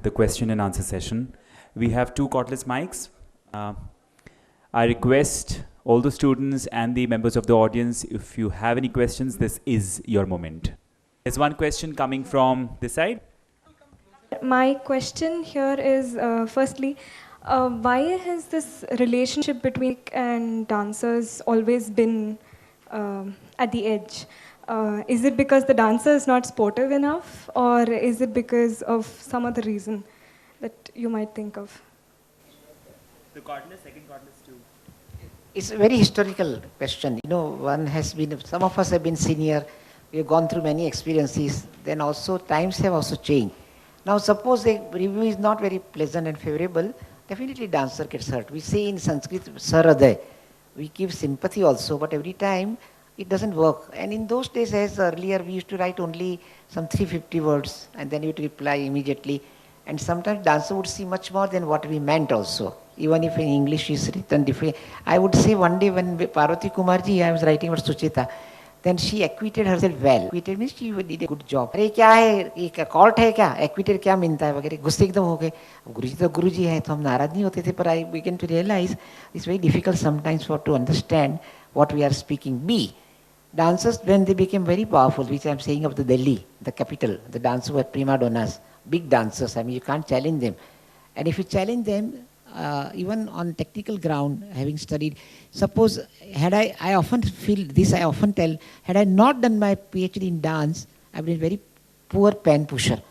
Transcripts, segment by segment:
the question and answer session. We have two cordless mics. I request all the students and the members of the audience, if you have any questions, this is your moment. There's one question coming from this side. My question here is, firstly, why has this relationship between and dancers always been at the edge? Is it because the dancer is not sportive enough, or is it because of some other reason that you might think of? The cordless, second cordless too. It's a very historical question. You know, some of us have been senior, we have gone through many experiences, then also times have also changed. Now suppose the review is not very pleasant and favorable, definitely dancer gets hurt. We say in Sanskrit, Saraday. We give sympathy also, but every time it doesn't work. And in those days, as earlier, we used to write only some 350 words and then you would reply immediately. And sometimes dancer would see much more than what we meant also. Even if in English is written different. I would say one day when Parvati Kumarji, I was writing about Sucheta, then she acquitted herself well. Acquitted means she did a good job. अरे क्या है, एक court है क्या? Acquitted क्या मिलता है वगैरह? गुस्से एकदम हो गए. गुरुजी तो गुरुजी है, तो हम नाराज नहीं होते थे. पर I began to realize it's very difficult sometimes for to understand what we are speaking. B. Dancers, when they became very powerful, which I am saying of the Delhi, the capital, the dancers were prima donnas, big dancers. I mean, you can't challenge them. And if you challenge them, even on technical ground, having studied, suppose I often feel this, I often tell, had I not done my PhD in dance, I would be a very poor pen pusher.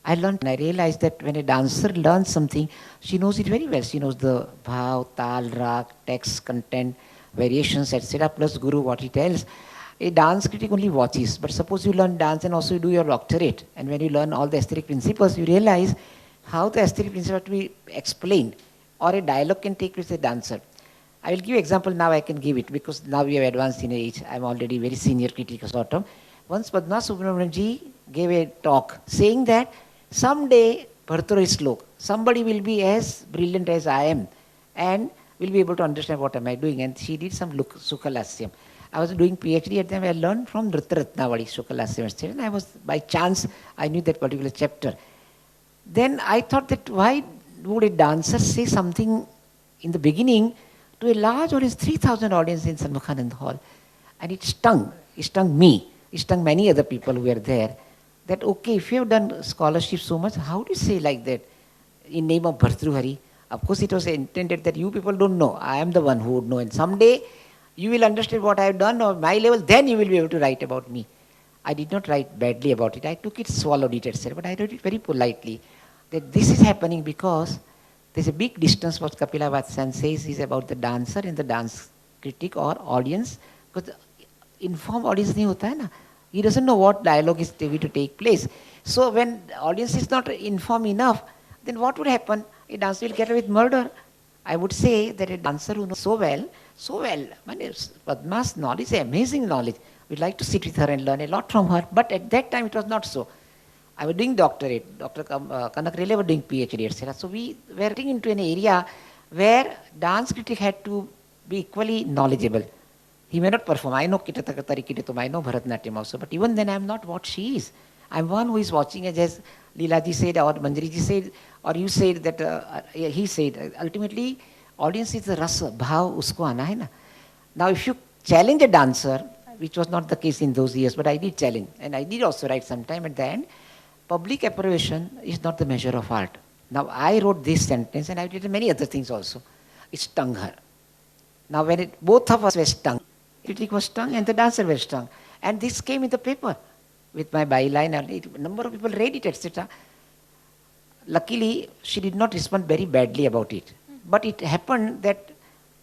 I learned and I realized that when a dancer learns something, she knows it very well. She knows the bhav, tal, rag, text, content, variations, etc. plus guru, what he tells. A dance critic only watches, but suppose you learn dance and also you do your doctorate, and when you learn all the aesthetic principles, you realize how the aesthetic principles have to be explained, or a dialogue can take place with a dancer. I will give you example now, I can give it, because now we have advanced in age. I am already very senior critic sort of. Once Padma Subramanian ji gave a talk saying that someday, Bhartara Slok, somebody will be as brilliant as I am and will be able to understand what am I doing. And she did some Sukhalasyam. I was doing PhD at them, I learned from Nritya Ratnavali, Sukhalasyam, and I was, by chance, I knew that particular chapter. Then I thought that why would a dancer say something in the beginning to a large audience, 3,000 audience in Shanmukhanand Hall? And it stung me, it stung many other people who were there, that okay, if you have done scholarship so much, how do you say like that in name of Bhartruhari? Of course it was intended that you people don't know, I am the one who would know, and someday you will understand what I have done or my level, then you will be able to write about me. I did not write badly about it, I took it, swallowed it, etc. But I wrote it very politely, that this is happening because there's a big distance what Kapila Vatsyan says is about the dancer and the dance critic or audience, because informed audience nahi hota hai na. He doesn't know what dialogue is going to take place. So when the audience is not informed enough, then what would happen? A dancer will get away with murder. I would say that a dancer who knows so well, Padma's knowledge is amazing knowledge. We'd like to sit with her and learn a lot from her, but at that time it was not so. I was doing doctorate, Dr. Kanak Rele was doing PhD, etc. So we were getting into an area where dance critic had to be equally knowledgeable. He may not perform. I know Kitatakatari Kitatum, I know Bharatanatyam also, but even then I am not what she is. I am one who is watching as Leelaji said, or Manjari ji said, or you said that, he said, ultimately, audience is the rasa, bhav, usko aana hai na. Now if you challenge a dancer, which was not the case in those years, but I did challenge, and I did also write sometime at the end, public approbation is not the measure of art. Now I wrote this sentence and I did many other things also. It stung her. Now when both of us were stung, critic was stung and the dancer was stung. And this came in the paper with my byline and a number of people read it, etc. Luckily, she did not respond very badly about it. But it happened that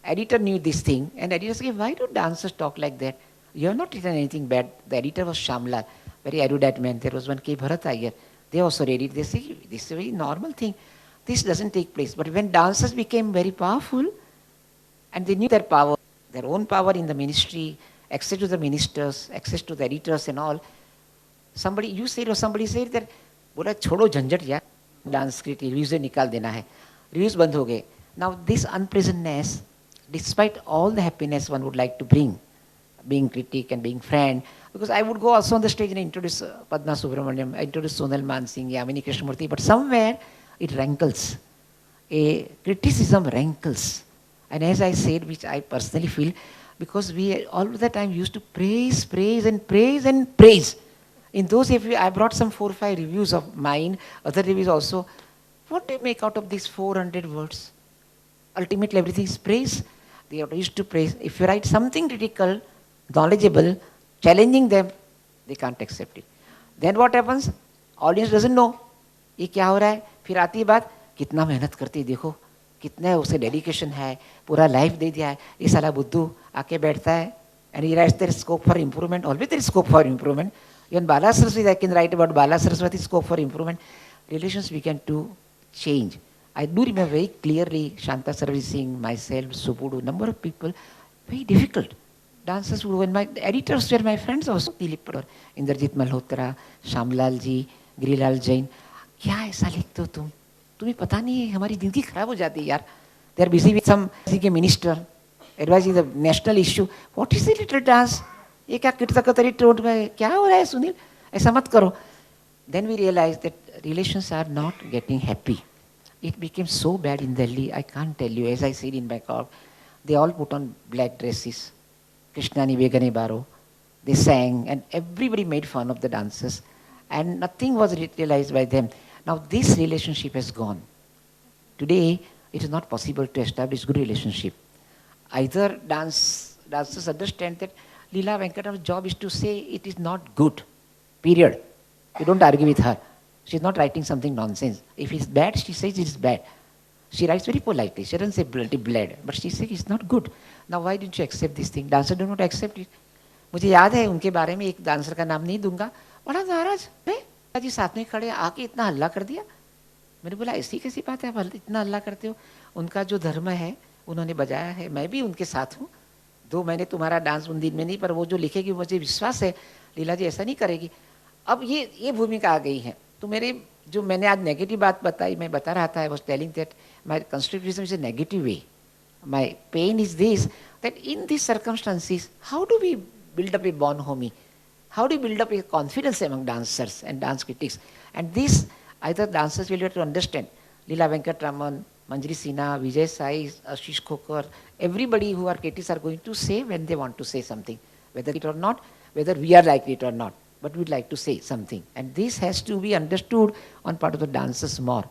editor knew this thing and editor said, why do dancers talk like that? You have not written anything bad. The editor was Shamla, very erudite man. There was one K. Bharat Iyer. They also read it. They say, this is a very normal thing. This doesn't take place. But when dancers became very powerful and they knew their power, their own power in the ministry, access to the ministers, access to the editors and all, somebody, you said or somebody said that, बोला छोड़ो झंझट यार, dance के reviews निकाल देना है, reviews बंद हो गए. Now this unpleasantness, despite all the happiness one would like to bring, being critic and being friend, because I would go also on the stage and introduce Padma Subramaniam, introduce Sonal Mansingh, Yamini Krishnamurthy, but somewhere it rankles. A criticism rankles. And as I said, which I personally feel, because we all the time used to praise, praise and praise and praise. In those, I brought some 4 or 5 reviews of mine, other reviews also. What do you make out of these 400 words? Ultimately, everything is praise. They are used to praise. If you write something critical, knowledgeable, challenging them, they can't accept it. Then what happens? Audience doesn't know. ये क्या हो रहा है? फिर आती है बात, कितना मेहनत करती है देखो, कितना उसे डेडिकेशन है, पूरा लाइफ दे दिया है, ये साला बुद्धू आके बैठता है, and he writes there is scope for improvement. Always there is scope for improvement. Even Bala Saraswati, I can write about Bala Saraswati, scope for improvement. Relations we can do change. I do remember very clearly Shanta Sarvi Singh, myself, Supudu, number of people, very difficult. Dancers would, when my editors were my friends also, Dilip Padwar, Indrajit Malhotra, Shamlal ji, Girilal Jain. क्या ऐसा लिखते हो तुम? तुम्हें पता नहीं है हमारी जिंदगी खराब हो जाती है यार. They are busy with some के minister, advising the national issue. What is the little dance? ये क्या किटकतरी टोट में क्या हो रहा है सुनील? ऐसा मत करो. Then we realized that relations are not getting happy. It became so bad in Delhi, I can't tell you. As I said in my talk, they all put on black dresses. Krishnani Begane Baro. They sang and everybody made fun of the dancers. And nothing was realized by them. Now this relationship has gone. Today, it is not possible to establish good relationship. Either dancers understand that Leela Venkatam's job is to say it is not good, period. You don't argue with her. She's not writing something nonsense. If it's bad, she says it's bad. She writes very politely. She doesn't say bloody bled, but she says it's not good. Now why didn't you accept this thing? Dancers do not accept it. मुझे याद है उनके बारे में, एक dancer का नाम नहीं दूंगा, बड़ा नाराज है जी, साथ में खड़े आके इतना हल्ला कर दिया. मैंने बोला ऐसी कैसी बात है, आप इतना हल्ला करते हो? उनका जो धर्म है उन्होंने बजाया है, मैं भी उनके साथ हूँ. 2 महीने तुम्हारा डांस उन दिन में नहीं, पर वो जो लिखेगी मुझे विश्वास है लीला जी ऐसा नहीं करेगी. अब ये भूमिका आ गई है. तो मेरे जो मैंने आज नेगेटिव बात बताई, मैं बता रहा था, I was telling that my constructivism is a negative way. My pain is this that in this circumstances how do we build up a bonhomie? How do you build up a confidence among dancers and dance critics? And this, either dancers will have to understand. Leela Venkatraman, Manjari Sinha, Vijay Sai, Ashish Khokar, everybody who are critics are going to say when they want to say something, whether it or not, whether we are like it or not, but we'd like to say something. And this has to be understood on part of the dancers more,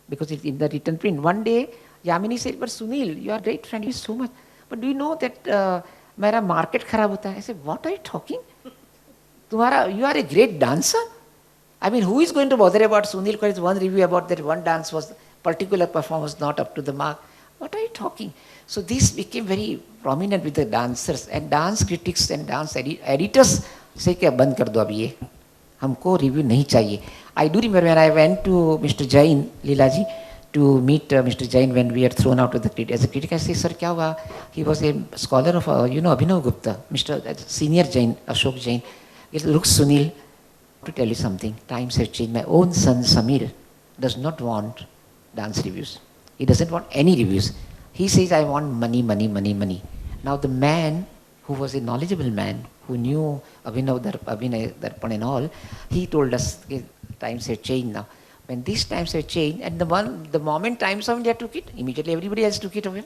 because it's in the written print. One day, Yamini said, but Sunil, you are great friend, you so much, but do you know that मेरा market खराब होता है? ऐसे what are you talking? तुम्हारा you are a great dancer. I mean who is going to bother about Sunil कोइज one review about that one dance was particular performance not up to the mark. What are you talking? So this became very prominent with the dancers and dance critics and dance editors से क्या बंद कर दो अब, ये हमको review नहीं चाहिए. I do remember when I went to mister Jain, Leela ji, to meet Mr. Jain when we are thrown out of the critic. As a critic, I say, sir, kya hua? He was a scholar of, Abhinav Gupta, Mr. Senior Jain, Ashok Jain. He said, look, Sunil, to tell you something, times have changed. My own son, Samir, does not want dance reviews. He doesn't want any reviews. He says, I want money, money, money, money. Now, the man who was a knowledgeable man, who knew Abhinav Darpan and all, he told us, times have changed now. When these times have changed, and the moment Times of India took it, immediately everybody else took it away.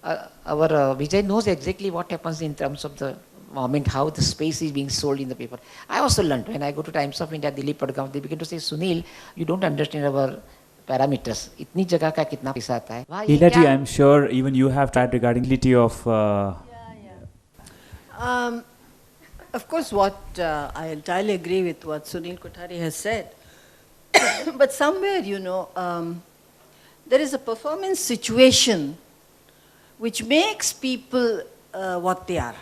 Our Vijay knows exactly what happens in terms of the moment, how the space is being sold in the paper. I also learned when I go to Times of India, Dilip Padwar, they begin to say, Sunil, you don't understand our parameters. इतनी जगह का कितना पैसा आता है? Leela ji, I'm sure even you have tried regarding the of. Of course, I entirely agree with what Sunil Kothari has said. But somewhere, there is a performance situation which makes people what they are.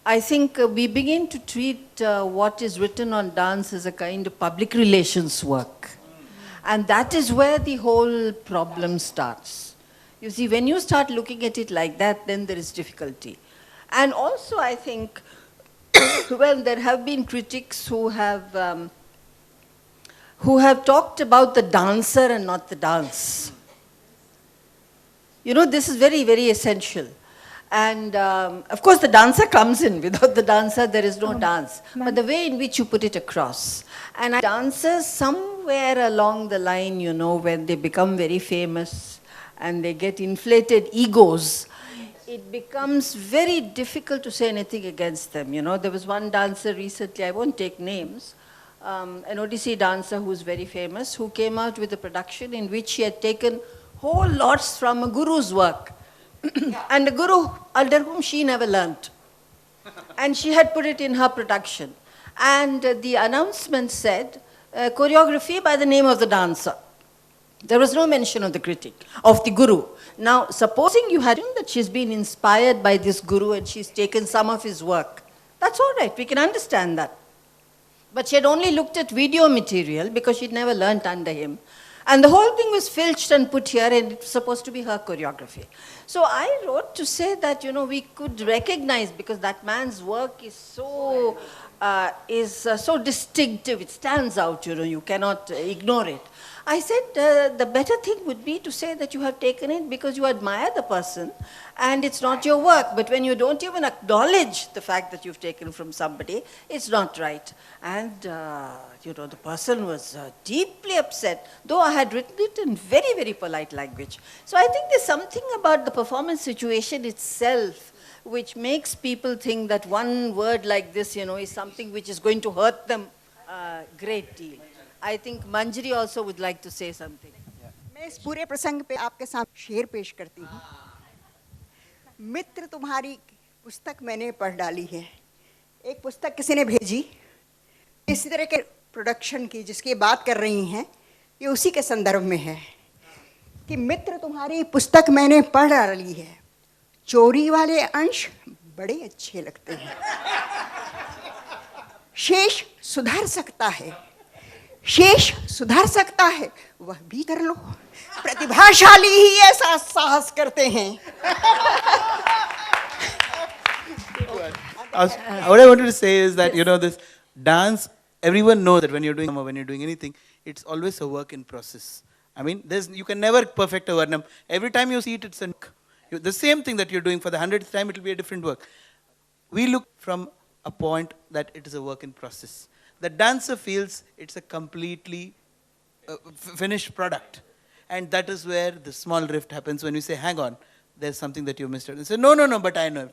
I think we begin to treat what is written on dance as a kind of public relations work. And that is where the whole problem starts. You see, when you start looking at it like that, then there is difficulty. And also, I think, well, there have been critics who have talked about the dancer and not the dance. This is very, very essential. And of course, the dancer comes in. Without the dancer, there is no dance. But the way in which you put it across. And dancers somewhere somewhere along the line, you know, when they become very famous and they get inflated egos, it becomes very difficult to say anything against them. You know, there was one dancer recently, I won't take names, an Odissi dancer who's very famous, who came out with a production in which she had taken whole lots from a guru's work. And the guru, under whom she never learnt. And she had put it in her production. And the announcement said, choreography by the name of the dancer. There was no mention of the critic, of the guru. Now, supposing you had that she's been inspired by this guru and she's taken some of his work, that's all right, we can understand that. But she had only looked at video material because she'd never learnt under him. And the whole thing was filched and put here, and it's supposed to be her choreography. So I wrote to say that, you know, we could recognize, because that man's work is so distinctive, it stands out, you know, you cannot ignore it. I said the better thing would be to say that you have taken it because you admire the person and it's not your work. But when you don't even acknowledge the fact that you've taken from somebody, it's not right. And, you know, the person was deeply upset, though I had written it in very, very polite language. So I think there's something about the performance situation itself which makes people think that one word like this, you know, is something which is going to hurt them a great deal. I think Manjari also would like to say something. मैं इस पूरे प्रसंग पे आपके सामने शेर पेश करती हूँ। मित्र तुम्हारी पुस्तक मैंने पढ़ डाली है। एक पुस्तक किसी ने भेजी, इसी तरह के प्रोडक्शन की जिसकी बात कर रही हैं, ये उसी के संदर्भ में है कि मित्र तुम्हारी पुस्तक मैंने पढ़ डाली है, चोरी वाले अंश बड़े अच्छे लगते हैं, शेष सुधर सकता है, शेष सुधर सकता है, वह भी कर लो, प्रतिभाशाली ही ऐसा साहस करते हैं। What I wanted to say is that, you know, this dance, everyone knows that when you're doing anything, it's always a work in process. I mean, you can never perfect a Varnam. Every time you see it, it's the same thing that you're doing for the 100th time, it will be a different work. We look from a point that it is a work in process. The dancer feels it's a completely finished product. And that is where the small rift happens when you say, hang on, there's something that you missed out. They say, no, but I know.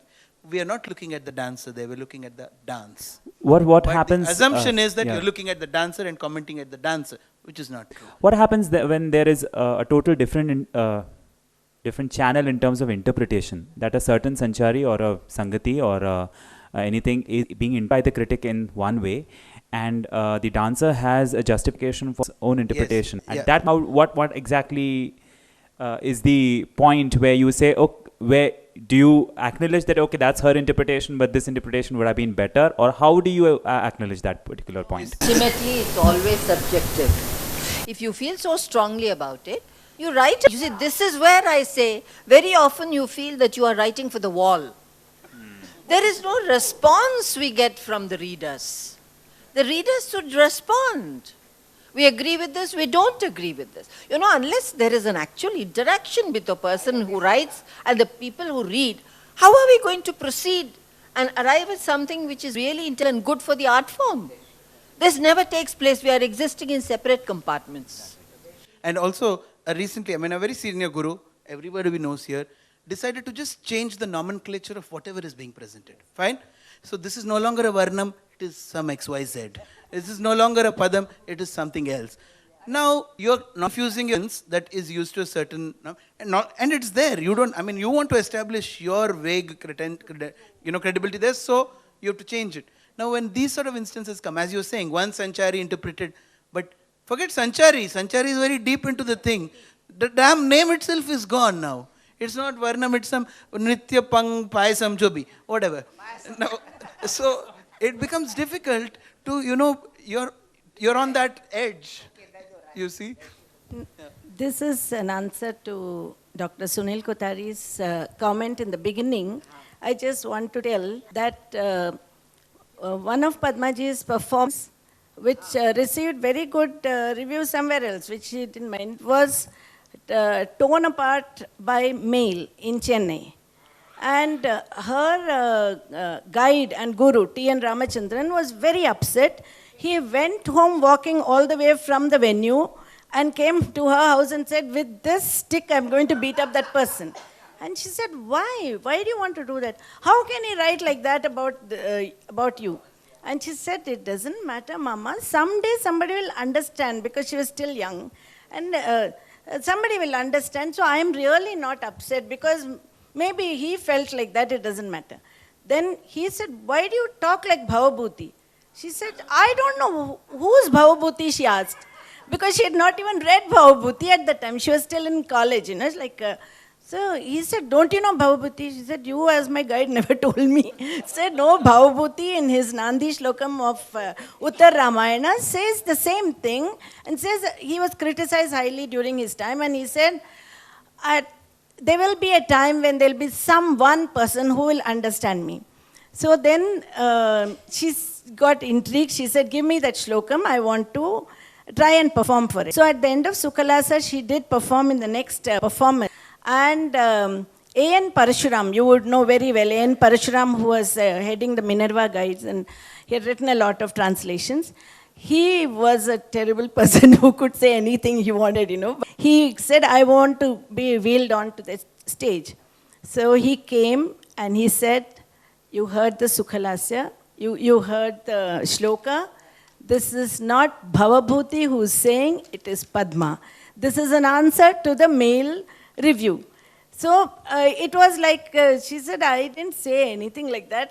We are not looking at the dancer there, we're looking at the dance. What But happens? the assumption is that yeah. you're looking at the dancer and commenting at the dancer, which is not true. What happens when there is a total different channel in terms of interpretation, that a certain Sanchari or a Sangati or anything is being interpreted by the critic in one way, and the dancer has a justification for his own interpretation. yeah. At that, what exactly is the point where you say, okay, where do you acknowledge that, okay, that's her interpretation, but this interpretation would have been better, or how do you acknowledge that particular point? Ultimately, it's always subjective. If you feel so strongly about it, you write. You see, this is where I say, very often you feel that you are writing for the wall. There is no response we get from the readers. The readers should respond. We agree with this, we don't agree with this. You know, unless there is an actual interaction with the person who writes and the people who read, how are we going to proceed and arrive at something which is really intelligent and good for the art form? This never takes place. We are existing in separate compartments. And also, recently, I mean, a very senior guru, everybody we knows here, decided to just change the nomenclature of whatever is being presented. Fine? So this is no longer a Varnam, it is some XYZ. This is no longer a Padam, it is something else. Now, you're not fusing that is used to a certain, and it's there. You don't, I mean, you want to establish your vague credibility there, so you have to change it. Now, when these sort of instances come, as you're saying, one Sanchari interpreted, but forget Sanchari. Sanchari is very deep into the thing. The damn name itself is gone now. It's not Varnam, it's some Nritya Pang Payasam Jobi, whatever. Now, so it becomes difficult to, you know, you're on that edge, you see. This is an answer to Dr. Sunil Kothari's comment in the beginning. I just want to tell that one of Padmaji's performances, which received very good reviews somewhere else, which she didn't mind, was torn apart by mail in Chennai. And her guide and guru, T.N. Ramachandran, was very upset. He went home walking all the way from the venue and came to her house and said, with this stick, I'm going to beat up that person. And she said, why? Why do you want to do that? How can he write like that about you? And she said, it doesn't matter, Mama. Someday somebody will understand, because she was still young. And somebody will understand. So I am really not upset, because maybe he felt like that, it doesn't matter. Then he said, why do you talk like Bhavabhuti? She said, I don't know who's Bhavabhuti, she asked. Because she had not even read Bhavabhuti at the time. She was still in college, It's like, so he said, don't you know Bhavabhuti? She said, you as my guide never told me. Said, no, Bhavabhuti in his Nandi Shlokam of Uttar Ramayana says the same thing, and says he was criticized highly during his time, and he said, there will be a time when there will be one person who will understand me. So then she got intrigued. She said, give me that Shlokam. I want to try and perform for it. So at the end of Sukhalasa, she did perform in the next performance. And A.N. Parashuram, you would know very well, A.N. Parashuram, who was heading the Minerva Guides, and he had written a lot of translations. He was a terrible person who could say anything he wanted, He said, I want to be wheeled onto the stage. So he came and he said, you heard the Sukhalasya, you heard the Shloka. This is not Bhavabhuti who's saying, it is Padma. This is an answer to the male review. So it was like, she said, I didn't say anything like that.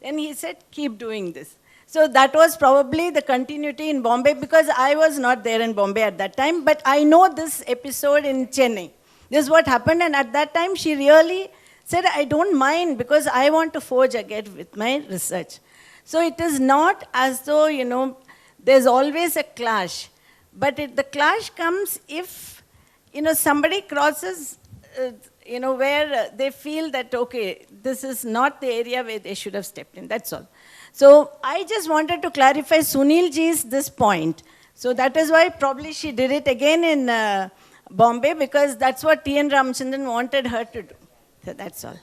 Then he said, keep doing this. So that was probably the continuity in Bombay, because I was not there in Bombay at that time, but I know this episode in Chennai. This is what happened, and at that time she really said, I don't mind, because I want to forge ahead with my research. So it is not as though, there's always a clash. But the clash comes if, somebody crosses, where they feel that, okay, this is not the area where they should have stepped in. That's all. So I just wanted to clarify Sunil ji's this point. So that is why probably she did it again in Bombay, because that's what T.N. Ramachandran wanted her to do. So that's all.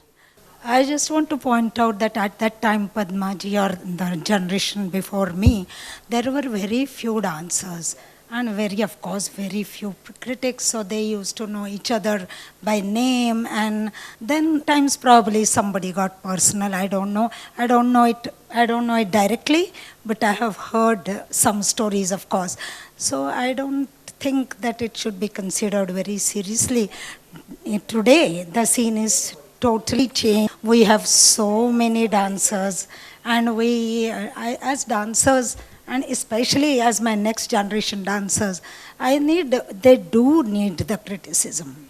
I just want to point out that at that time, Padmaji, or the generation before me, there were very few dancers and of course, very few critics. So they used to know each other by name, and then times probably somebody got personal. I don't know it directly, but I have heard some stories, of course. So I don't think that it should be considered very seriously. Today, the scene is totally changed. We have so many dancers, and as dancers, and especially as my next generation dancers, they do need the criticism.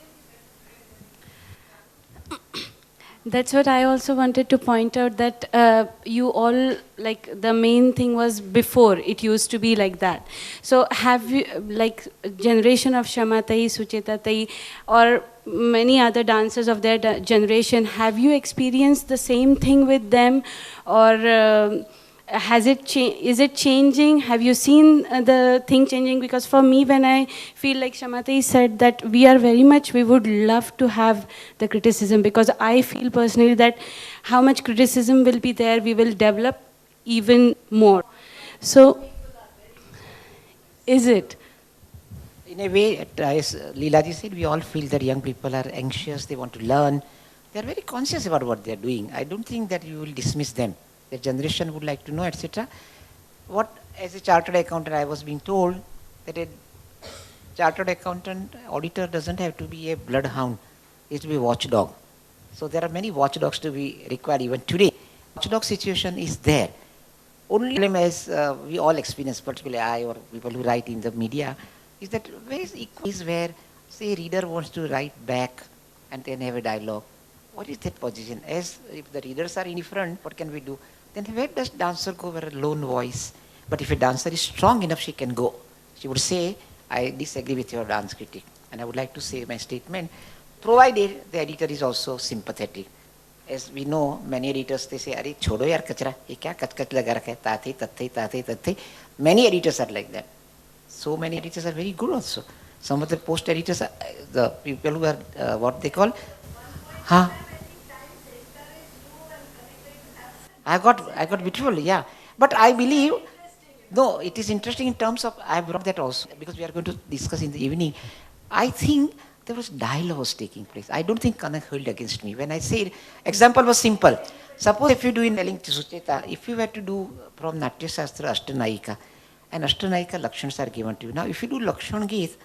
That's what I also wanted to point out, that you all, like, the main thing was before, it used to be like that. So have you, like, generation of Shamatai, Suchetatai, or many other dancers of their generation, have you experienced the same thing with them, or is it changing? Have you seen the thing changing? Because for me, when I feel like Shamatai said that we would love to have the criticism, because I feel personally that how much criticism will be there, we will develop even more. So, is it? In a way, as Leelaji said, we all feel that young people are anxious, they want to learn. They are very conscious about what they are doing. I don't think that you will dismiss them. The generation would like to know, etc. What, as a chartered accountant, I was being told that a chartered accountant, auditor doesn't have to be a bloodhound. He has to be a watchdog. So there are many watchdogs to be required even today. Watchdog situation is there. Only problem, as we all experience, particularly I or people who write in the media, is that where, say, a reader wants to write back and then have a dialogue. What is that position? As if the readers are indifferent, what can we do? Then where does dancer go with a lone voice? But if a dancer is strong enough, she can go. She would say, I disagree with your dance critic. And I would like to say my statement, provided the editor is also sympathetic. As we know, many editors, they say, Arey, chodo yaar kachra, ye kya kach laga rakha hai, tate. Many editors are like that. So many editors are very good also. Some of the post editors are the people who are what they call, I got beautiful, yeah. But I believe No, it is interesting in terms of, I brought that also, because we are going to discuss in the evening. I think there was dialogue was taking place. I don't think Kanak held against me. When I say, example was simple. Suppose if you do in telling to Sucheta, if you were to do from Natya Shastra Ashtanayika, and Ashtanayika Lakshans are given to you. Now, if you do Lakshan Geet,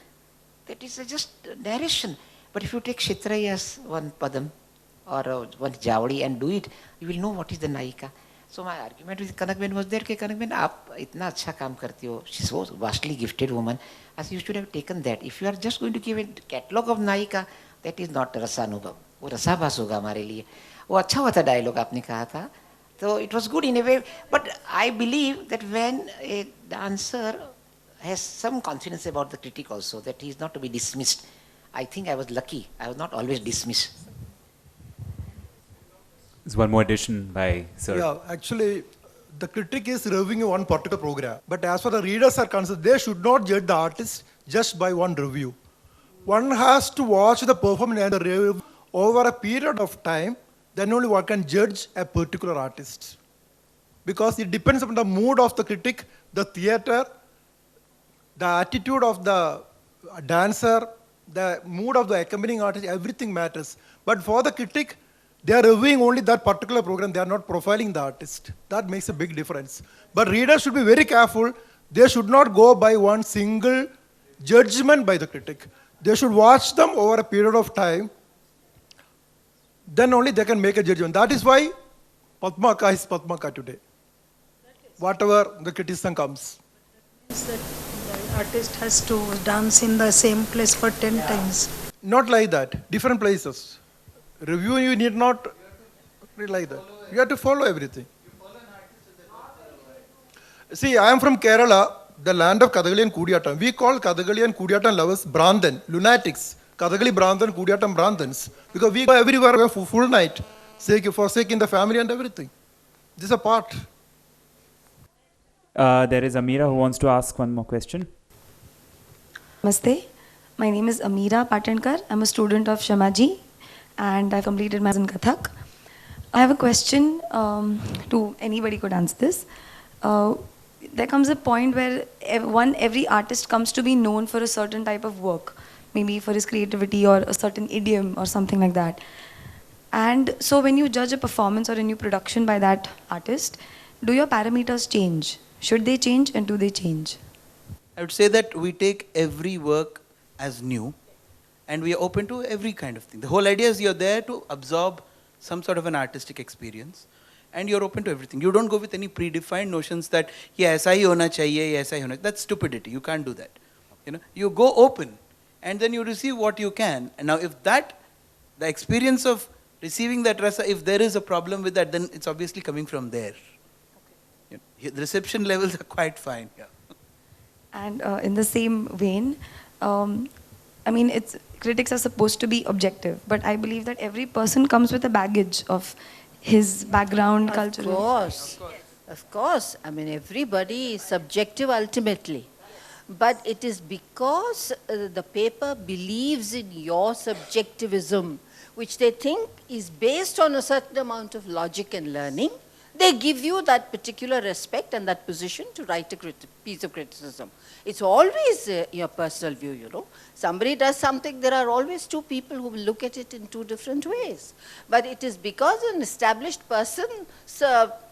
that is just narration. But if you take Kshetraya's one Padam or one Javadi and do it, you will know what is the Nayika. So my argument with Kanakben was there, Kanakben, aap itna acha kaam karti ho. She's so vastly gifted woman. As you should have taken that. If you are just going to give a catalog of Nayika, that is not Rasanubhav. वो रसाभास होगा हमारे लिए. वो अच्छा हुआ था dialogue आपने कहा था. So it was good in a way. But I believe that when a dancer has some confidence about the critic also, that he is not to be dismissed. I think I was lucky. I was not always dismissed. There's one more addition by Sir. Yeah, actually, the critic is reviewing one particular program. But as far as the readers are concerned, they should not judge the artist just by one review. One has to watch the performance and the review over a period of time, then only one can judge a particular artist. Because it depends on the mood of the critic, the theater, the attitude of the dancer, the mood of the accompanying artist, everything matters. But for the critic, they are reviewing only that particular program, they are not profiling the artist. That makes a big difference. But readers should be very careful. They should not go by one single judgment by the critic. They should watch them over a period of time. Then only they can make a judgment. That is why Padmaka is Padmaka today. Whatever the criticism comes. The artist has to dance in the same place for 10 times. Not like that. Different places. Review you need not be like that. You have to follow everything. See, I am from Kerala, the land of Kathakali and Kudiyattam. We call Kathakali and Kudiyattam lovers Brandhan, lunatics. Kathakali Brandhan, Kudiyattam Brandhans. Because we go everywhere we have full night, forsaking the family and everything. This is a part. There is Amira who wants to ask one more question. Namaste. My name is Amira Patankar. I'm a student of Shamaji and I've completed my in Kathak. I have a question to anybody could answer this. There comes a point where every artist comes to be known for a certain type of work, maybe for his creativity or a certain idiom or something like that. And so when you judge a performance or a new production by that artist, do your parameters change? Should they change and do they change? I would say that we take every work as new and we are open to every kind of thing. The whole idea is you're there to absorb some sort of an artistic experience and you're open to everything. You don't go with any predefined notions that, yes, I hona chahiye, yes, I hona. That's stupidity. You can't do that. You know, you go open and then you receive what you can. And now if that, the experience of receiving that rasa, if there is a problem with that, then it's obviously coming from there. You know, the reception levels are quite fine. Yeah. And in the same vein, I mean, critics are supposed to be objective, but I believe that every person comes with a baggage of his background, culture. Of course. I mean, everybody is subjective ultimately. But it is because the paper believes in your subjectivism, which they think is based on a certain amount of logic and learning, they give you that particular respect and that position to write a piece of criticism. It's always your personal view, you know. Somebody does something, there are always two people who will look at it in two different ways. But it is because an established person's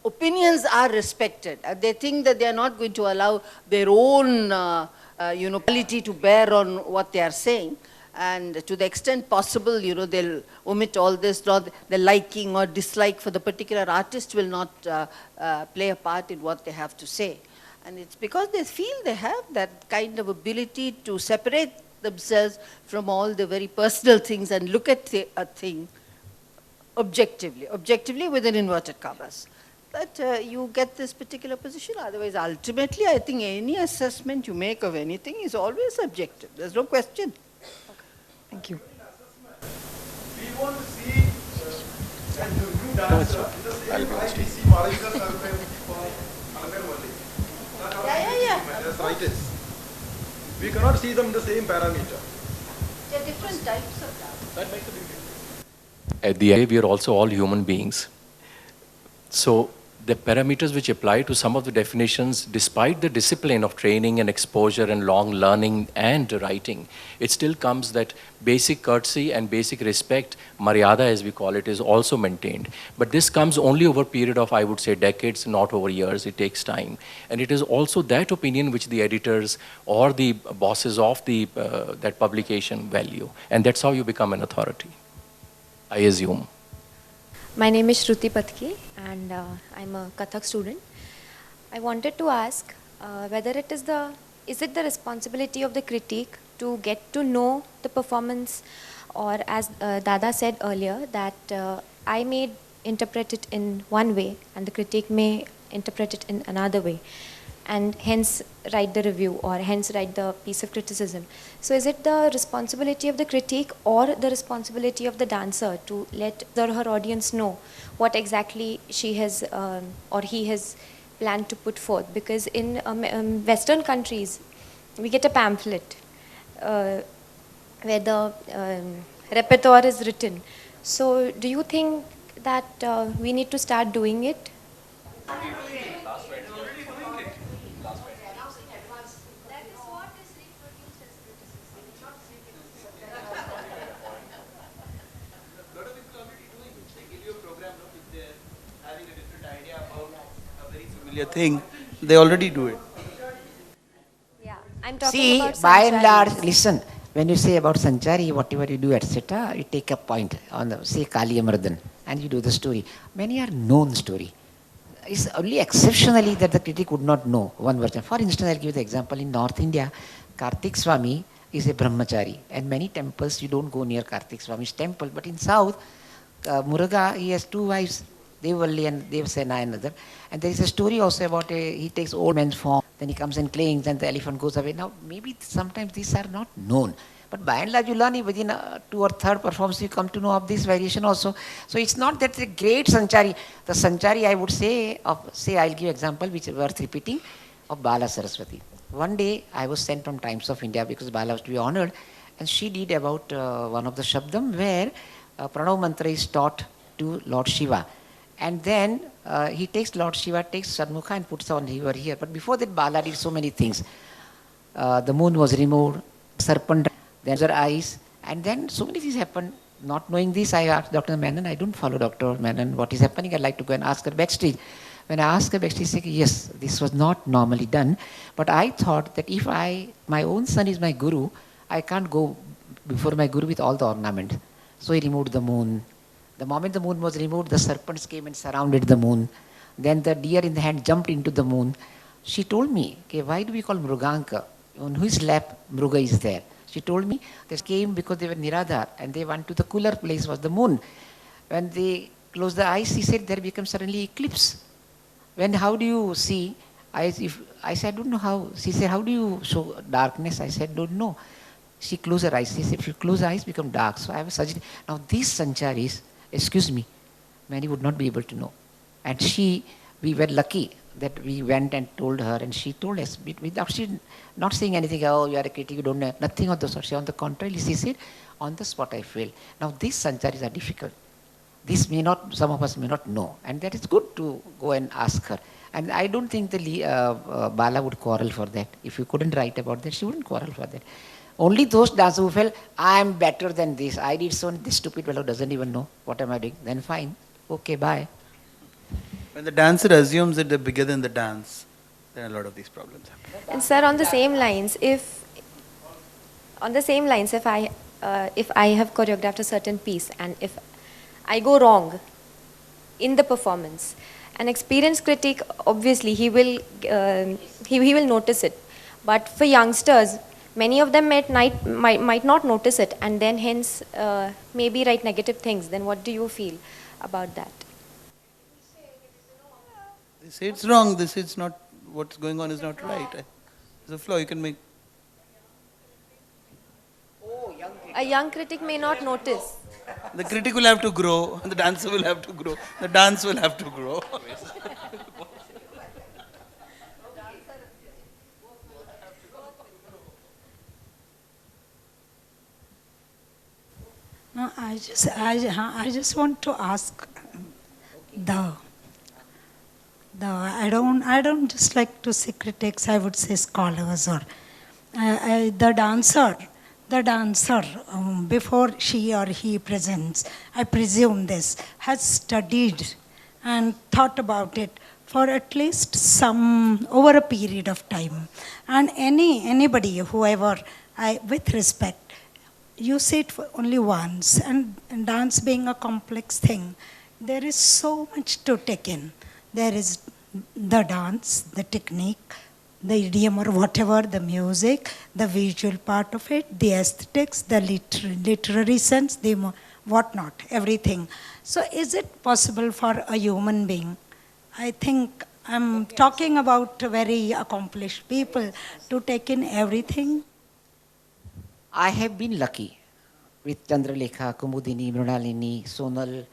opinions are respected. They think that they are not going to allow their own quality to bear on what they are saying. And to the extent possible, you know, they'll omit all this, the liking or dislike for the particular artist will not play a part in what they have to say. And it's because they feel they have that kind of ability to separate themselves from all the very personal things and look at a thing objectively within inverted commas. That you get this particular position. Otherwise, ultimately, I think any assessment you make of anything is always subjective. There's no question. Thank you. We want to see a new dancer. I see Malavika Sarve for Alagar. That's right. We cannot see them in the same parameter. There are different types of dance. That makes a big difference. At the end, we are also all human beings. So the parameters which apply to some of the definitions, despite the discipline of training and exposure and long learning and writing, it still comes that basic courtesy and basic respect, maryada as we call it, is also maintained. But this comes only over a period of, I would say, decades, not over years. It takes time. And it is also that opinion which the editors or the bosses of that publication value. And that's how you become an authority, I assume. My name is Shruti Patki and I'm a Kathak student. I wanted to ask whether is it the responsibility of the critique to get to know the performance, or as Dada said earlier, that I may interpret it in one way and the critique may interpret it in another way, and hence write the review or hence write the piece of criticism. So is it the responsibility of the critique or the responsibility of the dancer to let her audience know what exactly she has or he has planned to put forth? Because in Western countries, we get a pamphlet where the repertoire is written. So do you think that we need to start doing it? Thing, they already do it. Yeah, I'm talking See, about by and Sanchari. large, listen, when you say about Sanchari, whatever you do, etc., you take a point on the, say, Kali Amardan, and you do the story. Many are known story. It's only exceptionally that the critic would not know one version. For instance, I'll give you the example. In North India, Kartik Swami is a brahmachari, and many temples, you don't go near Kartik Swami's temple. But in South, Muruga, he has two wives, Devalli and Devsena, another. And there is a story also about he takes old man's form, then he comes and clings, and the elephant goes away. Now, maybe sometimes these are not known. But by and large, you learn it within two or third performance, you come to know of this variation also. So it's not that the great Sanchari. The Sanchari, I would say, I'll give example which is worth repeating, of Bala Saraswati. One day, I was sent from Times of India because Bala was to be honored, and she did about one of the Shabdam where Pranav Mantra is taught to Lord Shiva. And then he takes Lord Shiva, takes Shanmukha and puts on over here. But before that, Bala did so many things. The moon was removed, serpent, then her eyes, and then so many things happened. Not knowing this, I asked Dr. Menon, I don't follow Dr. Menon, what is happening? I'd like to go and ask her backstage. When I asked her backstage, she said, yes, this was not normally done. But I thought that if my own son is my guru, I can't go before my guru with all the ornament. So he removed the moon. The moment the moon was removed, the serpents came and surrounded the moon. Then the deer in the hand jumped into the moon. She told me, okay, why do we call Mruganka? On whose lap Mruga is there? She told me they came because they were Niradhar and they went to the cooler place was the moon. When they closed the eyes, she said there becomes suddenly eclipse. When how do you see? I said, I don't know how. She said, how do you show darkness? I said, don't know. She closed her eyes. She said, if you close her eyes, become dark. So I was suggesting. Now these Sancharis, excuse me, many would not be able to know. And we were lucky that we went and told her, and she told us, without she not saying anything, oh, you are a critic, you don't know, nothing of the sort. She, on the contrary, she said, on the spot I failed. Now these Sancharis are difficult. This may not, some of us may not know. And that is good to go and ask her. And I don't think Bala would quarrel for that. If you couldn't write about that, she wouldn't quarrel for that. Only those dancers who felt, I am better than this. I did so, this stupid fellow doesn't even know what am I doing. Then fine. Okay, bye. When the dancer assumes that they're bigger than the dance, then a lot of these problems happen. And sir, on the same lines, if I have choreographed a certain piece and if I go wrong in the performance, an experienced critic, obviously he will notice it. But for youngsters, many of them might not notice it and then hence maybe write negative things. Then what do you feel about that? They say it's wrong, they say it's not, what's going on is not right. There's a flaw you can make. A young critic may not notice. The critic will have to grow, the dancer will have to grow, the dance will have to grow. No, I just want to ask I don't just like to say critics, I would say scholars or the dancer, before she or he presents, I presume this, has studied and thought about it for at least over a period of time. And anybody, whoever, with respect, you say it only once, and dance being a complex thing, there is so much to take in. There is the dance, the technique, the idiom or whatever, the music, the visual part of it, the aesthetics, the literary sense, the whatnot, everything. So is it possible for a human being, I think I'm talking about very accomplished people, to take in everything? I have been lucky with Chandralekha, Kumudini, Mrunalini, Sonal,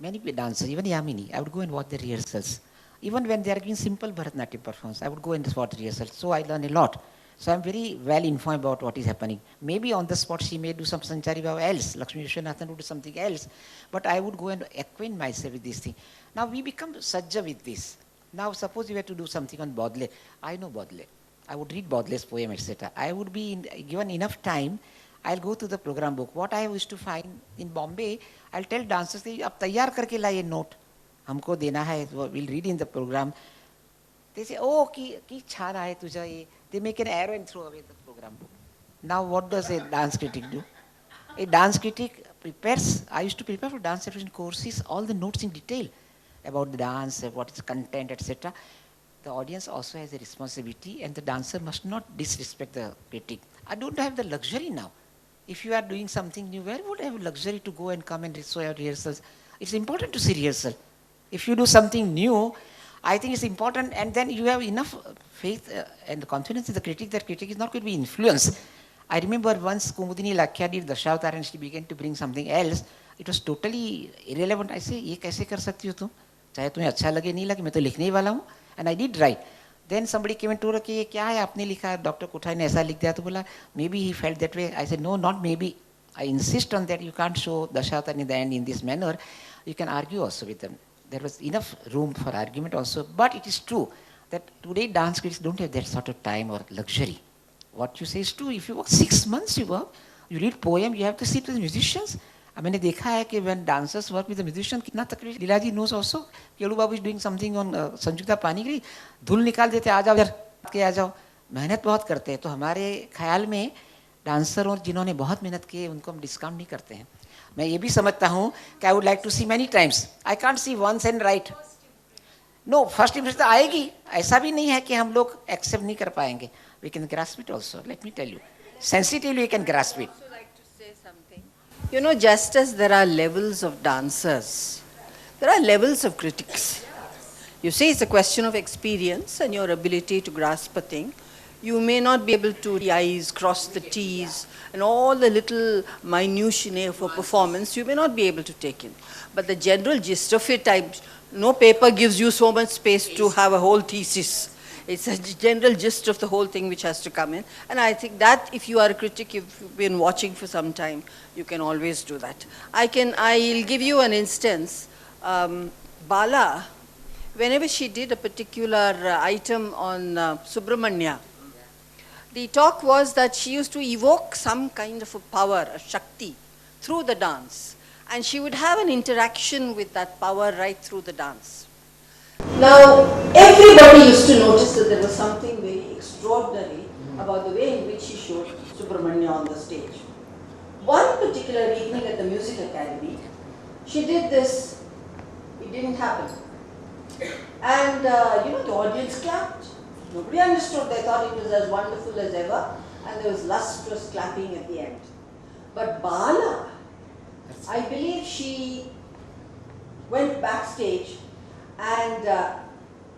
many dancers, even Yamini. I would go and watch the rehearsals. Even when they are giving simple Bharatanatyam performance, I would go and watch rehearsals. So I learn a lot. So I'm very well informed about what is happening. Maybe on the spot she may do some Sanchari Bhava else, Lakshmi Vishwanathan would do something else. But I would go and acquaint myself with this thing. Now we become sajja with this. Now suppose you were to do something on Baudelaire. I know Baudelaire. I would read Baudelaire's poem, etc. I would be given enough time. I'll go to the program book. What I used to find in Bombay, I'll tell dancers, "Ab taiyar karke laiye note. हमको देना है, we'll read in the program." They say, "Oh, ki chha raha hai tujha ye." They make an arrow and throw away the program book. Now what does a dance critic do? A dance critic prepares, I used to prepare for dance education courses, all the notes in detail about the dance, what is content, etc. The audience also has a responsibility, and the dancer must not disrespect the critic. I don't have the luxury now. If you are doing something new, where would I have luxury to go and come and show your rehearsals? It's important to see rehearsal. If you do something new, I think it's important, and then you have enough faith and confidence in the critic that critic is not going to be influenced. I remember once Kumudini Lakhya did Dashavatara and she began to bring something else. It was totally irrelevant. I say, "ये कैसे कर सकती हो तुम? चाहे तुम्हें अच्छा लगे नहीं लगे, मैं तो लिखने ही वाला हूँ." And I did write. Then somebody came and told her, "ये क्या है आपने लिखा? Dr. Kothari ने ऐसा लिख दिया." तो बोला, "Maybe he felt that way." I said, "No, not maybe. I insist on that. You can't show Dashavatara in the end in this manner. You can argue also with them." There was enough room for argument also. But it is true that today dance critics don't have that sort of time or luxury. What you say is true. If you work 6 months, you read poem, you have to sit with the musicians. मैंने देखा है कि when dancers work with the musician, कितना तकलीफ. Leelaji knows also. केलू Babu is doing something on संयुक्ता पानीग्री. धुल निकाल देते, आ जाओ इधर के आ जाओ. मेहनत बहुत करते हैं. तो हमारे ख्याल में डांसर और जिन्होंने बहुत मेहनत की है उनको हम डिस्काउंट नहीं करते हैं. मैं ये भी समझता हूँ कि I would like to see many times. I can't see once and write. No, first impression तो आएगी. ऐसा भी नहीं है कि हम लोग accept नहीं कर पाएंगे. We can grasp it also. Let me tell you, sensitively we can grasp it. I would also like to say something. You know, just as there are levels of dancers, there are levels of critics. You say it's a question of experience and your ability to grasp a thing. You may not be able to the I's, cross the T's, and all the little minutiae for performance, you may not be able to take in. But the general gist of it, no paper gives you so much space to have a whole thesis. It's a general gist of the whole thing which has to come in. And I think that if you are a critic, if you've been watching for some time, you can always do that. I'll give you an instance. Bala, whenever she did a particular item on Subramanya, the talk was that she used to evoke some kind of a power, a Shakti, through the dance. And she would have an interaction with that power right through the dance. Now, everybody used to notice that there was something very extraordinary about the way in which she showed Subramanya on the stage. One particular evening at the Music Academy, she did this, it didn't happen. And the audience clapped. Nobody understood, they thought it was as wonderful as ever, and there was lustrous clapping at the end. But Bala, I believe she went backstage and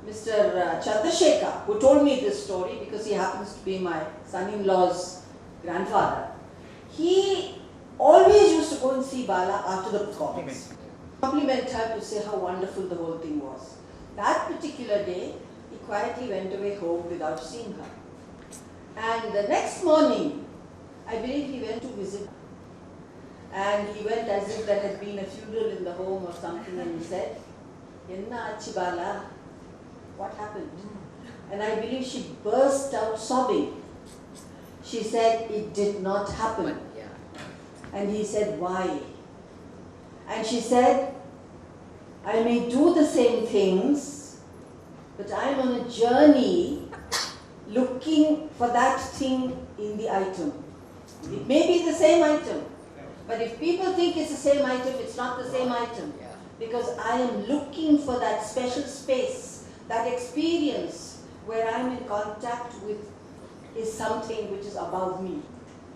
Mr. Chandrasekhar, who told me this story because he happens to be my son-in-law's grandfather, he always used to go and see Bala after the performance. Compliment her to say how wonderful the whole thing was. That particular day, he quietly went away home without seeing her. And the next morning, I believe he went to visit her. And he went as if there had been a funeral in the home or something, and he said, "Enna achi Bala? what happened? And I believe she burst out sobbing. She said, it did not happen. And he said, why? And she said, I may do the same things, but I'm on a journey looking for that thing in the item. It may be the same item, but if people think it's the same item, it's not the same item. Because I am looking for that special space, that experience where I'm in contact with is something which is above me.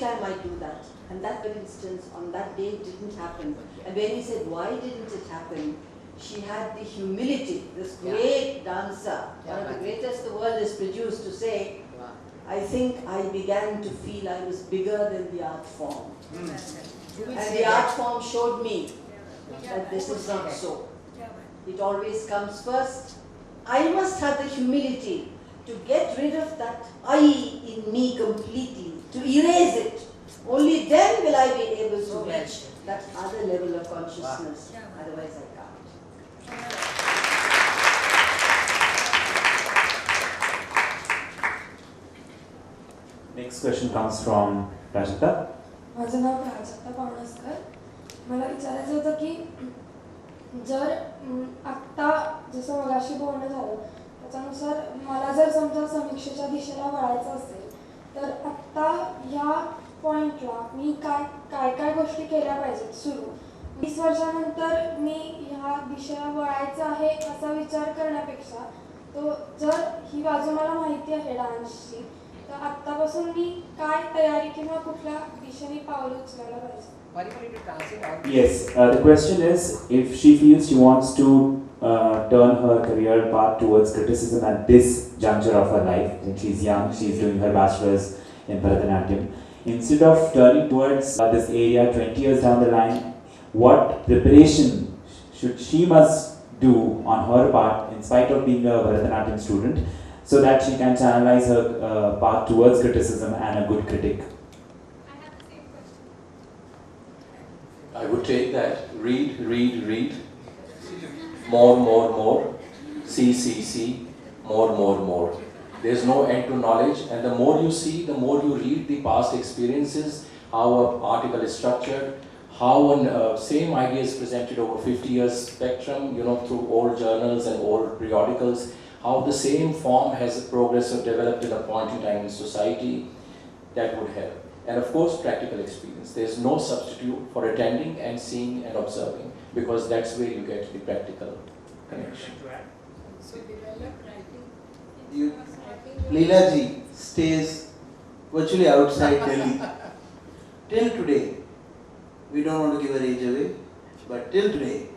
I might do that. And that, for instance, on that day didn't happen. And when he said, why didn't it happen? She had the humility, this great dancer, one of the greatest the world has produced, to say, I think I began to feel I was bigger than the art form. And the art form showed me that this is not so. It always comes first. I must have the humility to get rid of that I in me completely, to erase it. Only then will I be able to reach that other level of consciousness. Otherwise I can't. Next question comes from Rajita. माझं नाव प्राजक्ता पावणसकर. मला विचारायचं होतं की जर आत्ता जसं मगाशी बोलणं झालं त्याच्यानुसार मला जर समजा समीक्षेच्या दिशेला वळायचं असेल तर आत्ता ह्या पॉईंटला मी काय काय गोष्टी केल्या पाहिजेत सुरू 20 वर्षानंतर मी ह्या दिशेला वळायचं आहे असा विचार करण्यापेक्षा तो जर ही बाजू मला माहिती आहे डान्सची तर आत्तापासून मी काय तयारी किंवा कुठल्या दिशेने पावलं उचलायला पाहिजे. Yes, the question is if she feels she wants to turn her career path towards criticism at this juncture of her life, when she's young, she's doing her bachelor's in Bharatanatyam. Instead of turning towards this area 20 years down the line, what preparation should she must do on her part in spite of being a Bharatanatyam student so that she can channelize her path towards criticism and a good critic? I would take that, read, more, see, more. There's no end to knowledge, and the more you see, the more you read the past experiences, how an article is structured, how same idea is presented over 50 years spectrum, through old journals and old periodicals, how the same form has progressed or developed at a point in time in society. That would help. And of course, practical experience. There's no substitute for attending and seeing and observing, because that's where you get the practical connection. Leela ji stays virtually outside Delhi. Till today, we don't want to give her age away, but till today,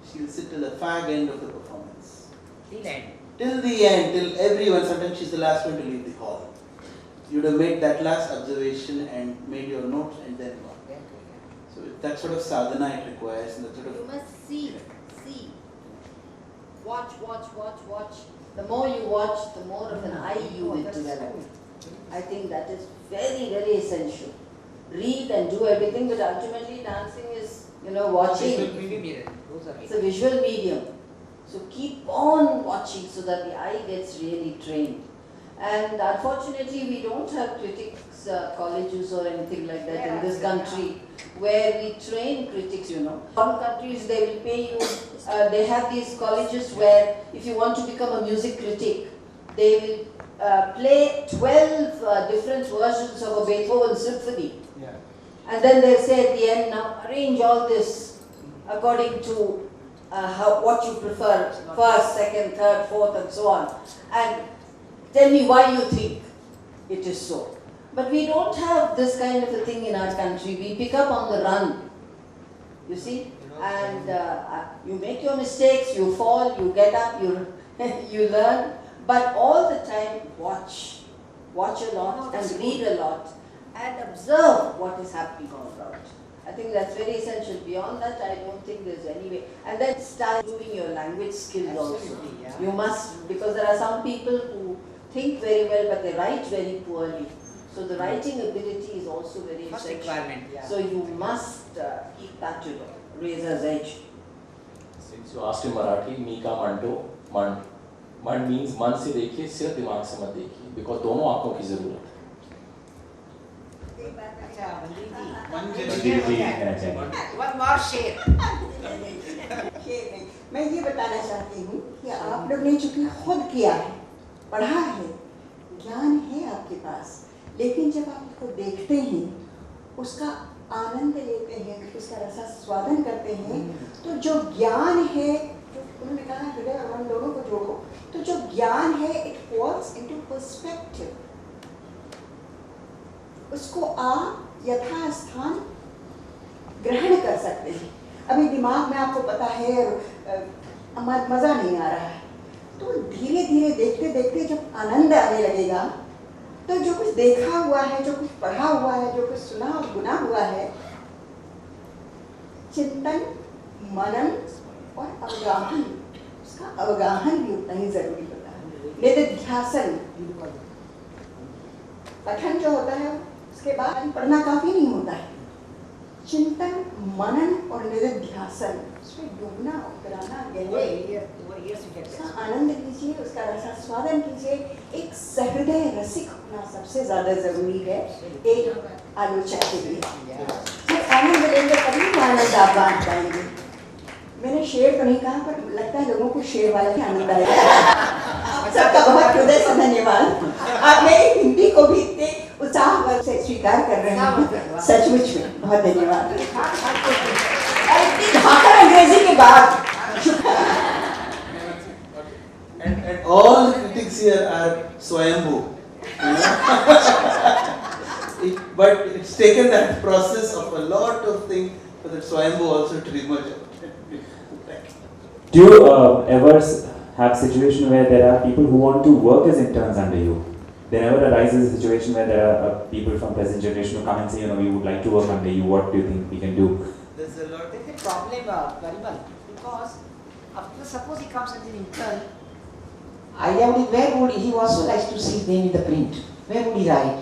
she'll sit till the fag end of the performance. Till the end, till everyone, sometimes she's the last one to leave the hall. You would have made that last observation and made your notes and then gone. So that sort of sadhana it requires, and that sort of... You must see. Watch. The more you watch, the more of an eye you will develop. I think that is very, very essential. Read and do everything, but ultimately dancing is, watching. It's a visual medium. So keep on watching so that the eye gets really trained. And unfortunately, we don't have critics colleges or anything like that in this country where we train critics, Some countries, they will pay you, they have these colleges where if you want to become a music critic, they will play 12 different versions of a Beethoven symphony. And then they say at the end, now arrange all this according to what you prefer, first, second, third, fourth, and so on. And tell me why you think it is so. But we don't have this kind of a thing in our country. We pick up on the run, you see, and you make your mistakes, you fall, you get up, you learn, but all the time watch a lot and read a lot and observe what is happening all around. I think that's very essential. Beyond that, I don't think there's any way. And then start doing your language skills also. You must, because there are some people who think very well, but they write very poorly. So the writing ability is also very essential. So you must keep that, razor's edge. Since you asked in Marathi, Mika Mando, Mand. मन means मन से देखिए, सिर्फ दिमाग से मत देखिए, because दोनों आंखों की जरूरत है. One more share. मैं ये बताना चाहती हूँ कि आप लोग ने चूंकि खुद किया है, पढ़ा है, ज्ञान है आपके पास, लेकिन जब आप उसको देखते हैं, उसका आनंद लेते हैं, उसका रसास्वादन करते हैं, तो जो ज्ञान है, जो उन्होंने कहा हृदय और मन दोनों को जोड़ो, तो जो ज्ञान है इट फॉल्स इनटू पर्सपेक्टिव. उसको आप यथास्थान ग्रहण कर सकते हैं. अभी दिमाग में आपको पता है मज़ा नहीं आ रहा है, तो धीरे धीरे देखते देखते जब आनंद आने लगेगा, तो जो कुछ देखा हुआ है, जो कुछ पढ़ा हुआ है, जो कुछ सुना और गुना हुआ है, चिंतन, मनन और अवगाहन, उसका अवगाहन भी उतना ही जरूरी होता है. निधिध्यासन, पठन जो होता है उसके बाद पढ़ना काफी नहीं होता है. चिंतन, मनन और निधिध्यासन, उसमें डूबना, उतराना, गहरे उसका आनंद लीजिए, उसका रसास्वादन कीजिए. एक सहृदय रसिक होना सबसे ज्यादा जरूरी है एक आलोचक के लिए. जब आनंद लेंगे तभी तो आनंद आप बांट पाएंगे. मैंने शेर तो नहीं कहा, पर लगता है लोगों को शेर वाला ही आनंद आएगा. सबका बहुत हृदय से धन्यवाद. आप मेरी हिंदी को भी इतने उत्साह से स्वीकार कर रहे हैं, सचमुच में बहुत धन्यवाद. और इतनी धाकड़ अंग्रेजी के बाद. And all the critics here are Swayambhu. But it's taken that process of a lot of things for that Swayambhu also to emerge. Do you ever have situation where there are people who want to work as interns under you? There never arises a situation where there are people from present generation who come and say, we would like to work under you. What do you think we can do? There's a problem, Parimal, because after suppose he comes as an intern, idea would be where would he also likes to see his name in the print? Where would he write?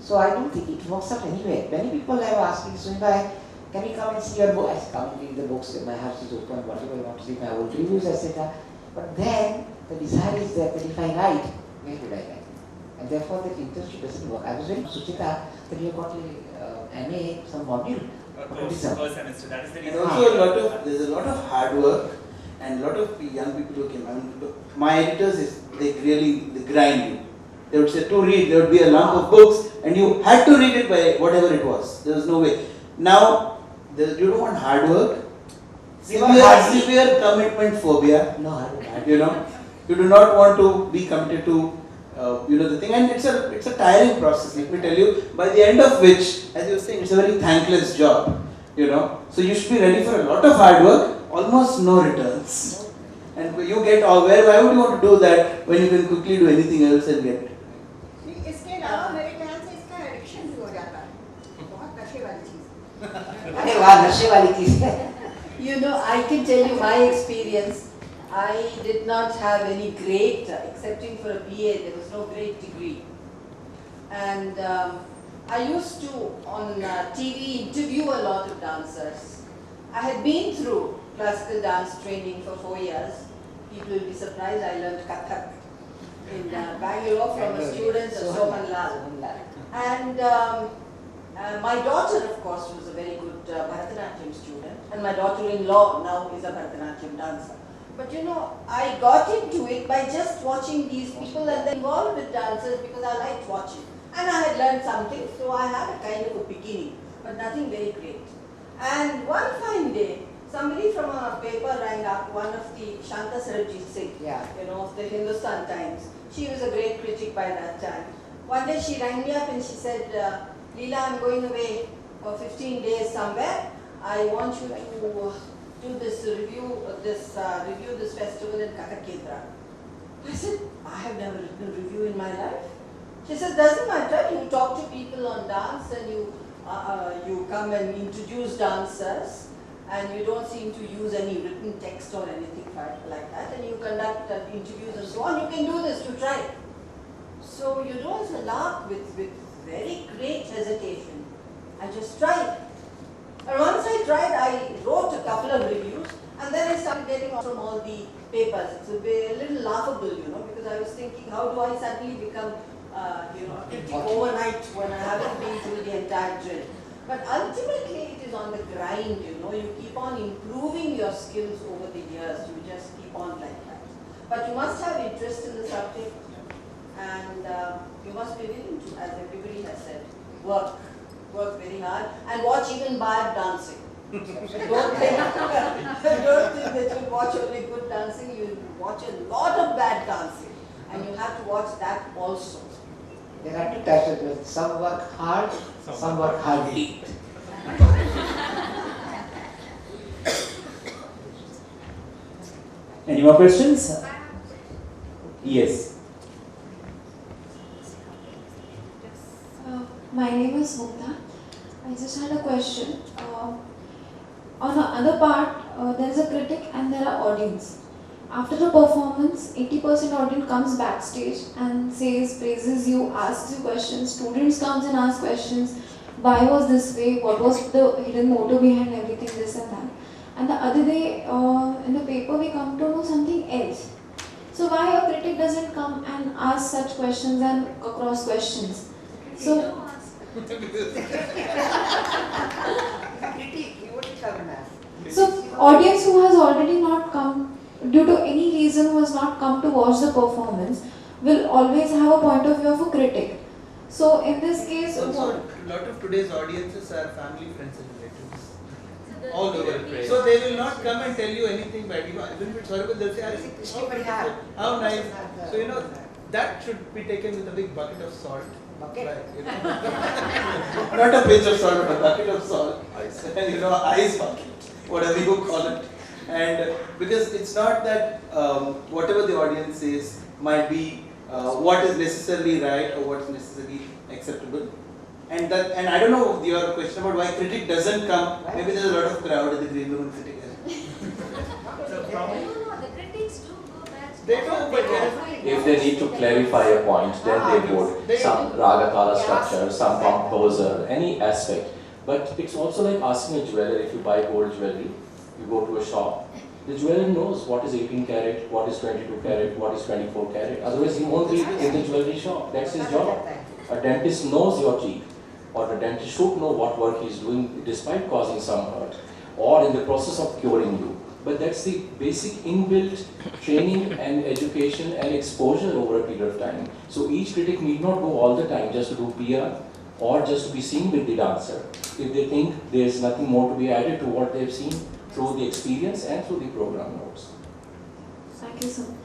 So I don't think it works out anywhere. Many people have asked me, Sunil, can we come and see your book? I said, come and read the books. My house is open. Whatever you want to see, my old reviews, etc. But then the desire is there that if I write, where would I write? And therefore that internship doesn't work. I was very Suchita that you have got MA, some module. First semester. That is the And also there's a lot of hard work and a lot of young people who came. I mean, my editors, they grind you. They would say to read, there would be a lump of books and you had to read it by whatever it was. There was no way. Now, you don't want hard work. Severe commitment phobia. No, you do not want to be committed to the thing, and it's a tiring process, let me tell you, by the end of which, as you were saying, it's a very thankless job, so you should be ready for a lot of hard work, almost no returns, and you get why would you want to do that when you can quickly do anything else and get? इसके अलावा मेरे ख्याल से इसका addiction भी हो जाता है, बहुत नशे वाली चीज. अरे वाह, नशे वाली चीज है. I can tell you my experience. I did not have any great, excepting for a BA, there was no great degree. And I used to, on TV, interview a lot of dancers. I had been through classical dance training for 4 years. People will be surprised, I learned Kathak in Bangalore from a student, Sohan Lal. And my daughter, of course, was a very good Bharatanatyam student. And my daughter-in-law now is a Bharatanatyam dancer. But I got into it by just watching these people and then involved with dancers because I liked watching. And I had learned something, so I had a kind of a beginning, but nothing very great. And one fine day, somebody from a paper rang up, one of the Shanta Sarabjit Singh, of the Hindustan Times. She was a great critic by that time. One day she rang me up and she said, Leela, I'm going away for 15 days somewhere. I want you to do this review this festival in Kathak Kendra. I said, I have never written a review in my life. She says, doesn't matter, you talk to people on dance and you come and introduce dancers and you don't seem to use any written text or anything like that, and you conduct interviews and so on, you can do this, you try. So it's a lark with very great hesitation. I just tried. And once I tried, I wrote a couple of reviews, and then I started getting from all the papers. It's a little laughable, because I was thinking, how do I suddenly become, a critic overnight when I haven't been through the entire drill? But ultimately, it is on the grind, you keep on improving your skills over the years. You just keep on like that. But you must have interest in the subject, and you must be willing to, as everybody has said, work very hard, and watch even bad dancing. Don't think that you'll watch only good dancing, you'll watch a lot of bad dancing, and you have to watch that also. There are two types of people. Some work hard, some work hardly. Any more questions? Yes. My name is Mukta. I just had a question. On the other part, there is a critic and there are audience. After the performance, 80% audience comes backstage and says, praises you, asks you questions. Students comes and ask questions. Why was this way? What was the hidden motive behind everything, this and that? And the other day, in the paper, we come to know something else. So why a critic doesn't come and ask such questions and cross questions? So audience who has already not come, due to any reason who has not come to watch the performance, will always have a point of view of a critic. So in this case, also, a lot of today's audiences are family, friends and relatives. All over. So they will not come and tell you anything bad. Even if it's horrible, they'll say, how nice. So that should be taken with a big bucket of salt. Like, not a pinch of salt, but a bucket of salt. And ice bucket, whatever you call it. And because it's not that whatever the audience says might be what is necessarily right or what's necessarily acceptable. And I don't know your question about why critic doesn't come. Maybe there's a lot of crowd in the green room and critic. They do, but If they need to clarify a point, then they would. Some raga tala structure, some composer, any aspect. But it's also like asking a jeweler, if you buy gold jewelry, you go to a shop, the jeweler knows what is 18 karat, what is 22 karat, what is 24 karat. Otherwise, he won't be in the jewelry shop. That's his job. A dentist knows your teeth, or the dentist should know what work he's doing despite causing some hurt, or in the process of curing you. But that's the basic inbuilt training and education and exposure over a period of time. So each critic need not go all the time just to do PR or just to be seen with the dancer. If they think there's nothing more to be added to what they've seen through the experience and through the program notes. Thank you so much.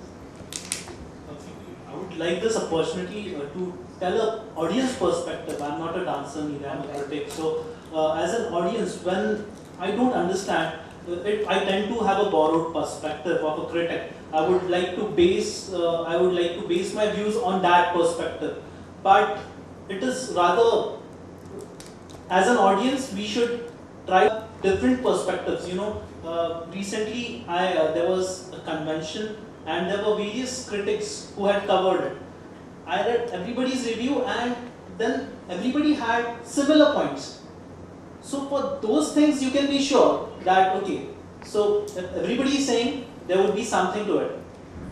I would like this opportunity to tell an audience perspective. I'm not a dancer, neither I'm a critic. So as an audience, when I don't understand, I tend to have a borrowed perspective of a critic. I would like to base my views on that perspective. But it is rather, as an audience, we should try different perspectives. Recently there was a convention and there were various critics who had covered it. I read everybody's review and then everybody had similar points. So for those things you can be sure that, okay, so if everybody is saying, there would be something to it.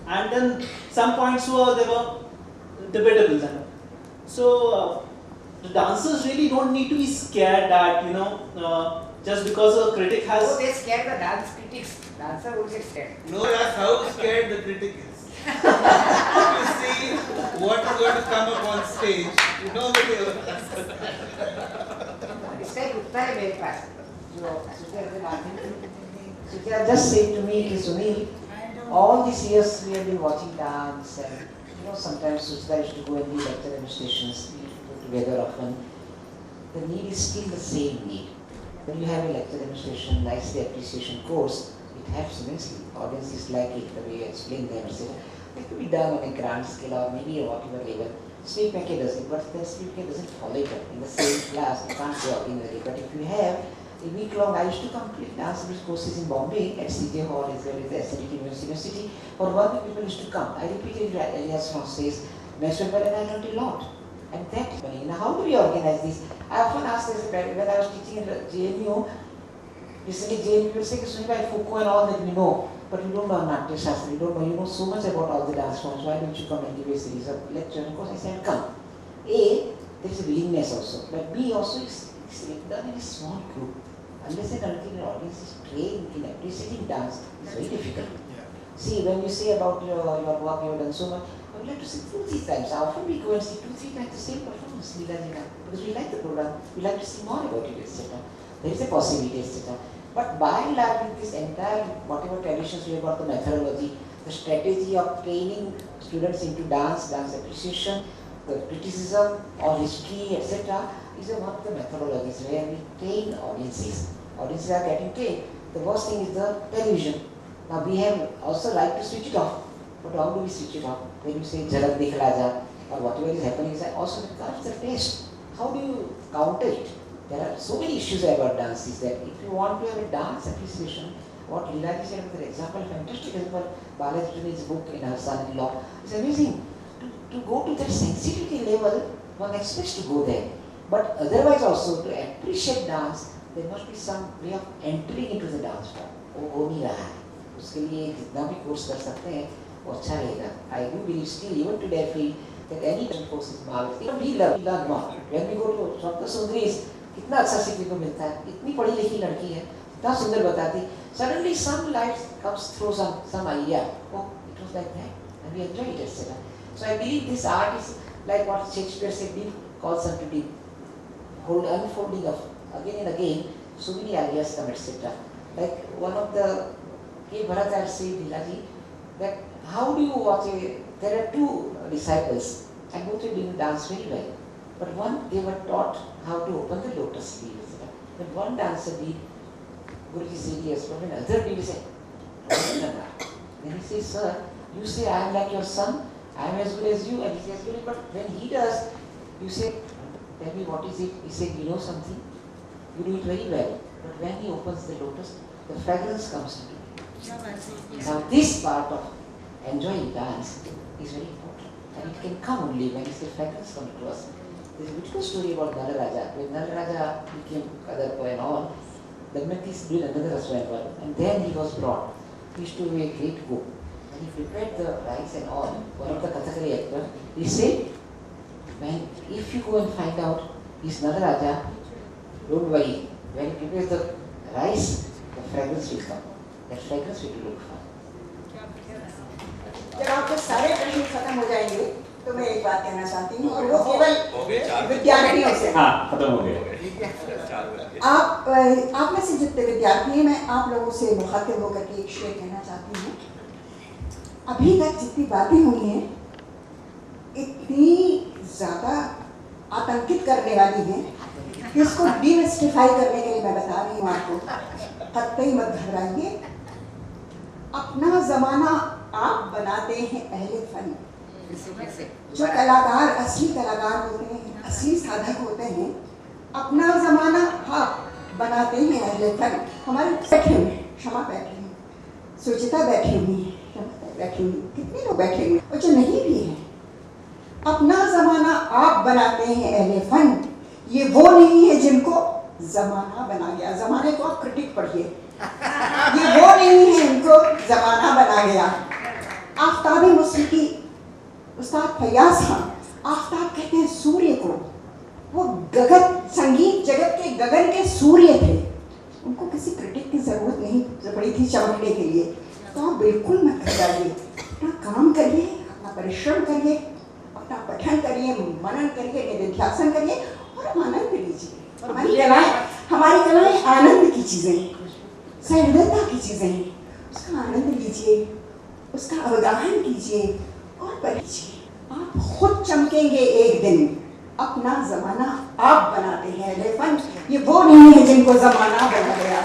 And then some points were debatable then. So the dancers really don't need to be scared that, just because a critic has... Oh, they scare the dance critics. Dancer would get scared. No, that's how scared the critic is. You see what is going to come up on stage, nobody ever It's like Uttar very fast. Sujya just said to me, Sunil, all these years we have been watching dance and sometimes Sujya used to go in the lecture demonstrations, we used to go together often. The need is still the same need. When you have a lecture demonstration, nicely appreciation course, it helps immensely. Audiences like it, the way you explain them, etc. It could be done on a grand scale or maybe a whatever level. Sweep maker does it, but the sweep maker doesn't follow it up in the same class. You can't go ordinarily. But if you have a week long, I used to complete dance courses in Bombay at CJ Hall as well as the SLT University. For 1 week, people used to come. I repeated Elias Francis, Master and I learned a lot. And that money. Now, how do we organize this? I often ask this when I was teaching at JNU. Recently, JNU will say, Sunil, Foucault and all that we know. but you don't know Natya Shastra, you don't know, you know so much about all the dance forms, why don't you come and give a series of lecture? Of course I said, come. A, there is a willingness also, but B also is done in a small group. Unless and until an audience is trained in appreciating dance, it's very difficult. See, when you say about your work, you have done so much, I would like to see 2-3 times. How often we go and see 2-3 times the same performance, because we like the program, we like to see more about it, etc. There is a possibility, etc. But by and large, with this entire, whatever traditions we have got, the methodology, the strategy of training students into dance appreciation, the criticism or history, etc., is one of the methodologies where we train audiences. Audiences are getting trained. The worst thing is the television. Now we have also like to switch it off. But how do we switch it off? When you say Jhalak Dikhla Ja or whatever is happening, is also it corrupts the taste. How do you counter it? There are so many issues about dance is that if you want to have a dance appreciation, what Leela ji said was an example, fantastic example, Balaji in his book in her son-in-law, it's amazing. To go to that sensitivity level, one expects to go there. But otherwise also, to appreciate dance, there must be some way of entering into the dance form. वो हो नहीं रहा है. उसके लिए जितना भी course कर सकते हैं वो अच्छा रहेगा. I do believe still even today I feel that any course is marvelous. Even we learn more. When we go to Swapna Sundari's, कितना अच्छा सीखने को मिलता है. इतनी पढ़ी लिखी लड़की है, इतना सुंदर बताती. Suddenly some light comes through some idea. Oh, it was like that, and we enjoy it, etc. So I believe this art is like what Shakespeare said, deep calls unto deep. Whole unfolding of again and again, so many ideas come, etc. Like one of the K. Bharat said, Leela, that how do you watch there are two disciples, and both are doing dance very well. But one, they were taught how to open the lotus leaf, etc. When one dancer did, Guruji said yes, but when another did, he said, then he says, sir, you say I am like your son, I am as good as you, and he says, but when he does, you say, tell me what is it? He said, you know something? You do it very well. But when he opens the lotus, the fragrance comes into it. Now this part of enjoying dance is very important. And it can come only when the fragrance comes to us. There is a beautiful story about Nala Raja. When Nala Raja became Kadarpa and all, Damayanti did another Aswayamvar. And then he was brought. He used to be a great cook. And he prepared the rice and all. One of the Kathakali actors, he said, man, if you go and find out he's Nala Raja, don't worry. When he prepares the rice, the fragrance will come. That fragrance will look for. जब आपके सारे प्रश्न खत्म हो जाएंगे तो मैं एक बात कहना चाहती हूँ और वो केवल विद्यार्थियों से खत्म हो गए आप में से जितने विद्यार्थी हैं मैं आप लोगों से मुखातिब होकर के एक शेर कहना चाहती हूँ अभी तक जितनी बातें हुई हैं इतनी ज़्यादा आतंकित करने वाली हैं कि उसको डिमिस्टिफाई करने के लिए मैं बता रही हूँ आपको कतई मत घबराइए अपना ज़माना आप बनाते हैं अहले फन जो कलाकार असली कलाकार होते हैं असली साधक होते हैं अपना ज़माना आप बनाते हैं अहले फन हमारे बैठे हुए क्षमा बैठे हुए सुचिता बैठी हुई है बैठी हुई कितने लोग बैठे हुए और जो नहीं भी हैं अपना ज़माना आप बनाते हैं अहले फन ये वो नहीं है जिनको ज़माना बना गया ज़माने को आप क्रिटिक पढ़िए ये वो नहीं है इनको ज़माना बना गया आफ्ताबी मौसीकी उस्ताद फयाज खान आफ्ताब कहते हैं सूर्य को वो गगन संगीत जगत के गगन के सूर्य थे उनको किसी क्रिटिक की ज़रूरत नहीं पड़ी थी चमकने के लिए तो आप बिल्कुल मत घबराइए अपना काम करिए अपना परिश्रम करिए अपना पठन करिए मनन करिए निधिध्यासन करिए और आनंद लीजिए हमारी कलाएं आनंद की चीज़ें हैं सहृदयता की चीज़ें हैं उसका आनंद लीजिए उसका अवगाहन कीजिए और पढ़िए आप खुद चमकेंगे एक दिन अपना ज़माना आप बनाते हैं लेकिन ये वो नहीं है जिनको ज़माना बना गया